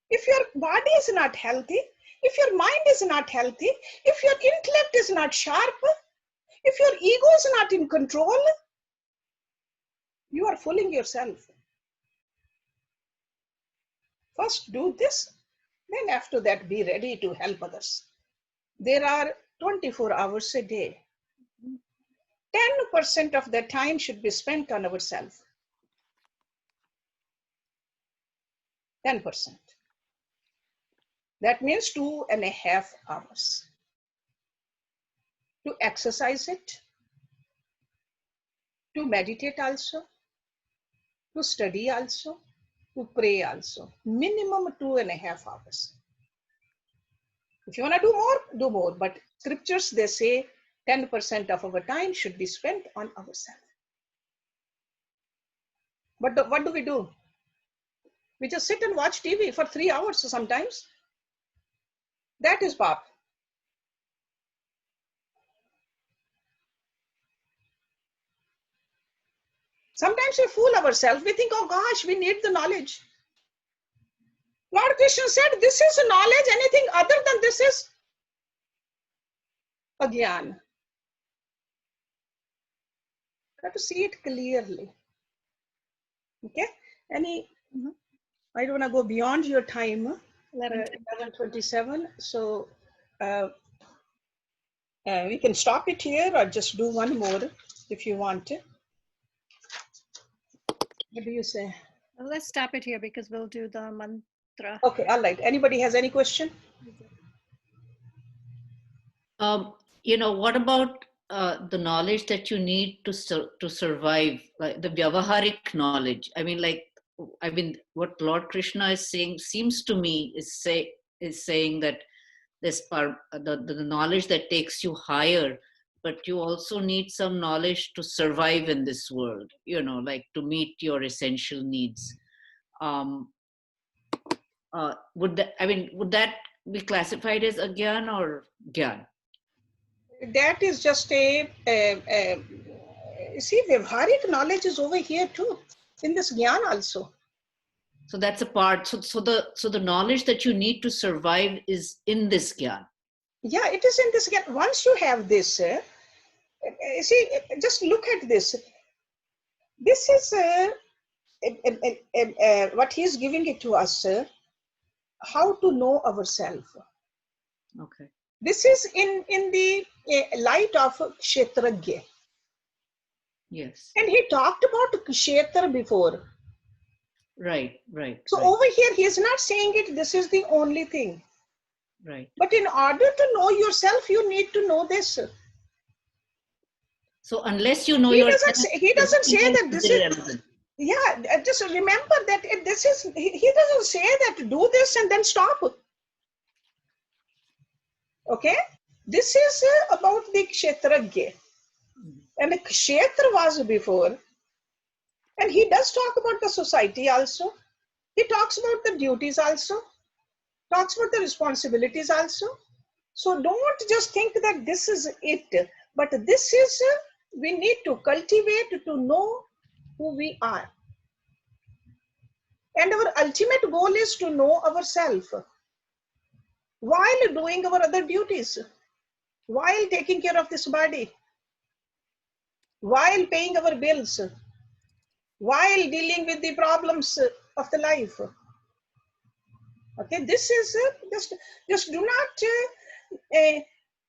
if your body is not healthy, if your mind is not healthy, if your intellect is not sharp, if your ego is not in control, you are fooling yourself. First do this, then after that be ready to help others. There are 24 hours a day. 10% of the time should be spent on ourselves. 10%. That means 2.5 hours. To exercise it, to meditate also, to study also, to pray also. Minimum 2.5 hours. If you want to do more. But scriptures, they say 10% of our time should be spent on ourselves. But what do? We just sit and watch TV for 3 hours sometimes. That is pop. Sometimes we fool ourselves. We think, oh gosh, we need the knowledge. Lord Krishna said, this is knowledge. Anything other than this is agyan. Got to see it clearly. Okay? I don't want to go beyond your time. 11:27. So we can stop it here or just do one more if you want to. What do you say? Well, let's stop it here because we'll do the mantra. Okay, all right. Anybody has any question? What about the knowledge that you need to survive, like the vyavaharik knowledge? I mean, what Lord Krishna is saying seems to me is saying that this the knowledge that takes you higher, but you also need some knowledge to survive in this world. Like to meet your essential needs. Would that be classified as agyan or gyan? That is just see, vyavharik knowledge is over here too, in this gyan also. So that's a part. So the knowledge that you need to survive is in this gyan. Yeah, it is in this gyan. Once you have this, see, just look at this. This is what he is giving it to us. How to know ourselves. Okay. This is in the light of Kshetragya. Yes. And he talked about Kshetra before. Right. So over here, he is not saying it, this is the only thing. Right. But in order to know yourself, you need to know this. So unless you know he yourself, he doesn't say that this is irrelevant. Yeah, just remember that this is, he doesn't say that do this and then stop. Okay, this is about the Kshetragya. And the Kshetra was before. And he does talk about the society also. He talks about the duties also. Talks about the responsibilities also. So don't just think that this is it. But this is, we need to cultivate to know who we are. And our ultimate goal is to know ourselves while doing our other duties, while taking care of this body, while paying our bills, while dealing with the problems of the life. Okay, this is just do not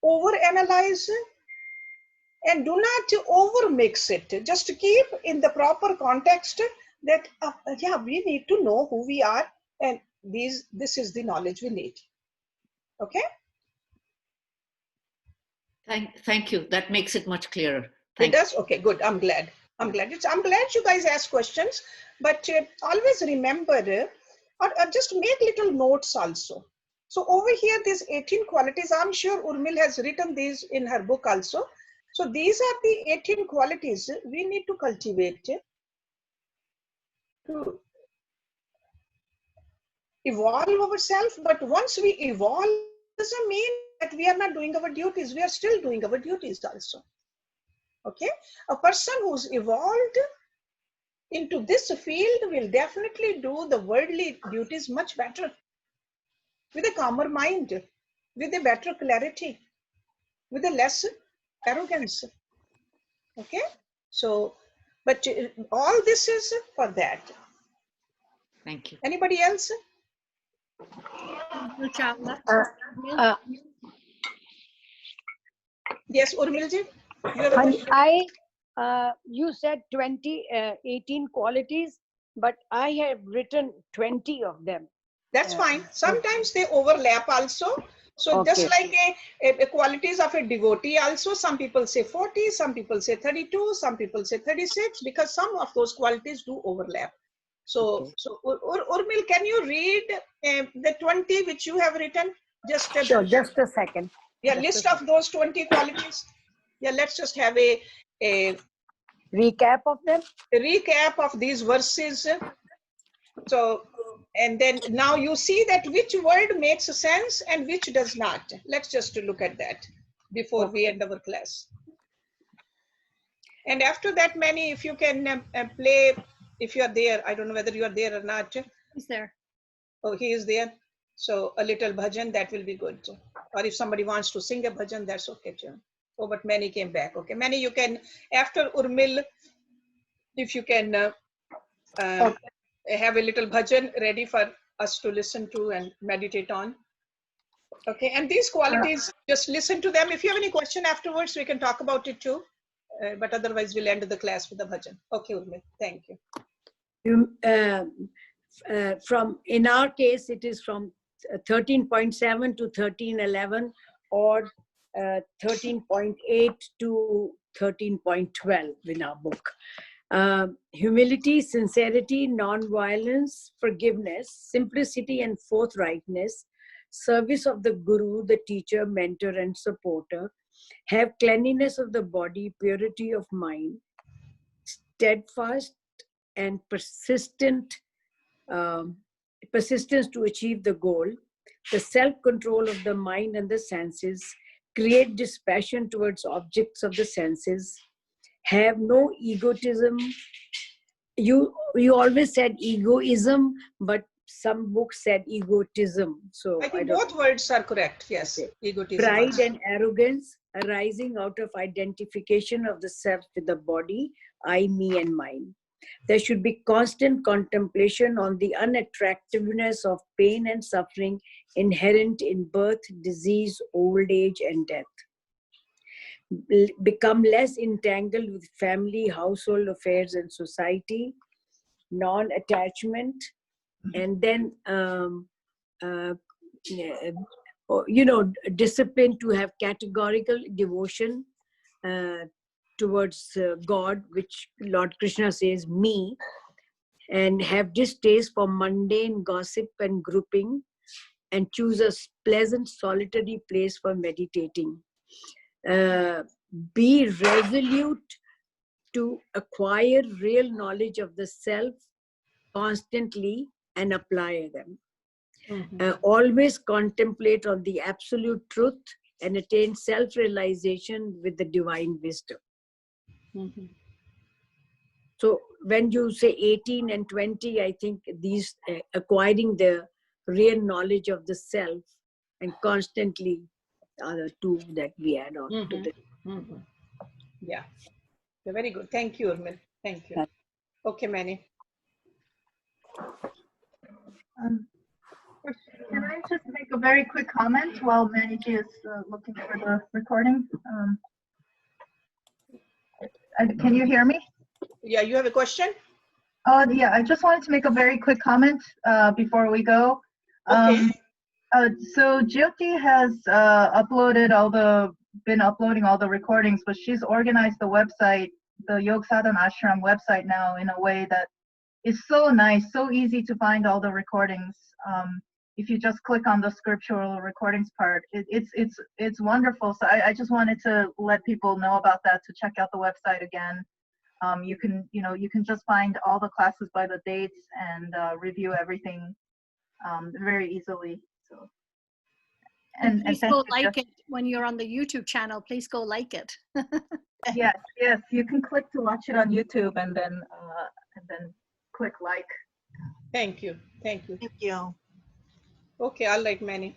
overanalyze and do not overmix it. Just keep in the proper context that yeah, we need to know who we are, and this is the knowledge we need. Okay. Thank you. That makes it much clearer. It does. Okay, good. I'm glad. I'm glad you guys ask questions, but always remember, or just make little notes also. So over here, these 18 qualities, I'm sure Urmil has written these in her book also. So these are the 18 qualities we need to cultivate to evolve ourselves. But once we evolve, doesn't mean that we are not doing our duties. We are still doing our duties also. Okay, a person who's evolved into this field will definitely do the worldly duties much better, with a calmer mind, with a better clarity, with a less arrogance. Okay, so but all this is for that. Thank you. Anybody else? Chavla. Uh, Yes, Urmilji, you have a and question? you said 18 qualities, but I have written 20 of them. That's fine. Sometimes they overlap also. So just Okay. like a qualities of a devotee also, some people say 40, some people say 32, some people say 36, because some of those qualities do overlap. So, Okay. so Urmil, can you read the 20 which you have written? Just a Sure, just a second. list of those 20 qualities. Yeah, let's just have a Recap of them. recap of these verses. So, and then now you see that which word makes sense and which does not. Let's just look at that before we end our class. And after that, Manny, if you can play, if you are there, I don't know whether you are there or not. He's there. Oh, he is there. So a little bhajan, that will be good. Or if somebody wants to sing a bhajan, that's okay too. Oh, but Manny came back. Okay, Manny, you can, after Urmil, if you can have a little bhajan ready for us to listen to and meditate on. Okay, and these qualities, just listen to them. If you have any question afterwards, we can talk about it too. But otherwise, we'll end the class with the bhajan. Okay, Urmil, thank you. From, in our case, it is from 13.7 to 13.11, or 13.8 to 13.12 in our book. Humility, sincerity, non-violence, forgiveness, simplicity and forthrightness, service of the guru, the teacher, mentor and supporter, have cleanliness of the body, purity of mind, steadfast and persistence to achieve the goal, the self-control of the mind and the senses, create dispassion towards objects of the senses, have no egotism. You always said egoism, but some books said egotism. So I think both words are correct. Yes, okay. egotism. Pride and arrogance arising out of identification of the self with the body, I, me, and mine. There should be constant contemplation on the unattractiveness of pain and suffering inherent in birth, disease, old age, and death. Become less entangled with family, household affairs, and society, non-attachment, and then discipline to have categorical devotion towards God, which Lord Krishna says, me, and have distaste for mundane gossip and grouping, and choose a pleasant solitary place for meditating. Be resolute to acquire real knowledge of the self constantly and apply them. Always contemplate on the absolute truth and attain self-realization with the divine wisdom. So when you say 18 and 20, I think these acquiring the real knowledge of the self and constantly are the two that we add on to the. Yeah, very good. Thank you, Urmil. Thank you. Okay, Manny. Can I just make a very quick comment while Maniji is looking for the recording? Can you hear me? Yeah, you have a question? Oh, yeah, I just wanted to make a very quick comment before we go. Okay. So Jyoti has been uploading all the recordings, but she's organized the website the Yog Sadhana Ashram website now in a way that is so nice, so easy to find all the recordings. If you just click on the scriptural recordings part, it's wonderful. So I just wanted to let people know about that, to check out the website again. You can just find all the classes by the dates and review everything very easily. So And please thank go you, like it when you're on the YouTube channel. Please go like it. yes, you can click to watch it on YouTube and then click like. Thank you. Thank you. Thank you. Okay, all right, Manny.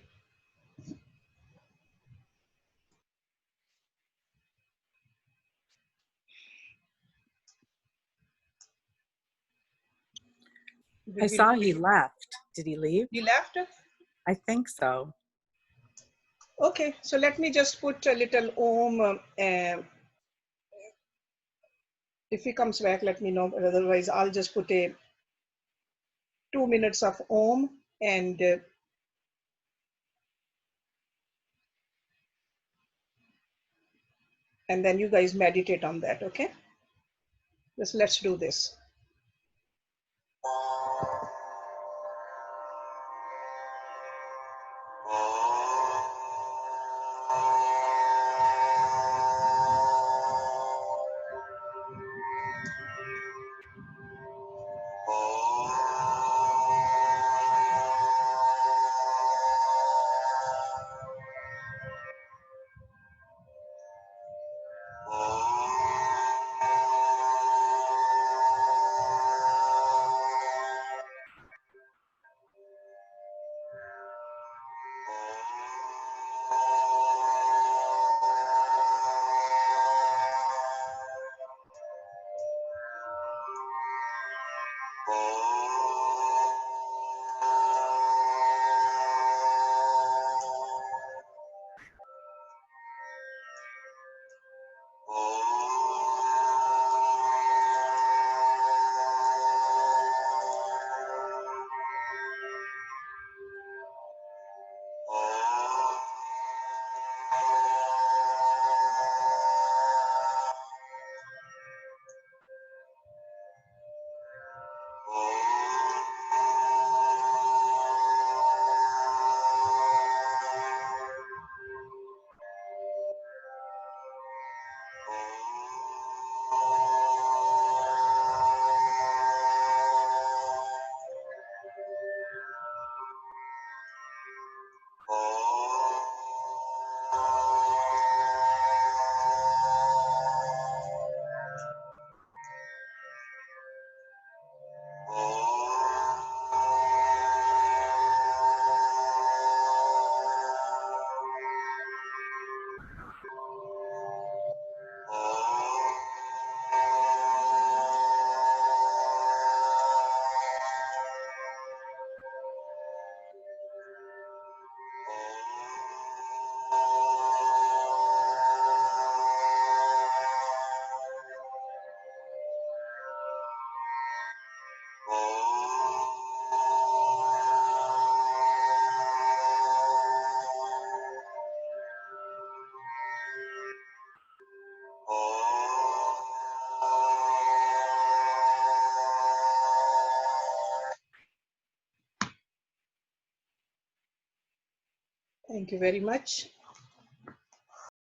I saw he left. Did he leave? You left? I think so. Okay, so let me just put a little Om. If he comes back, let me know. Otherwise, I'll just put a 2 minutes of Om and then you guys meditate on that, okay? Just let's do this. Thank you very much.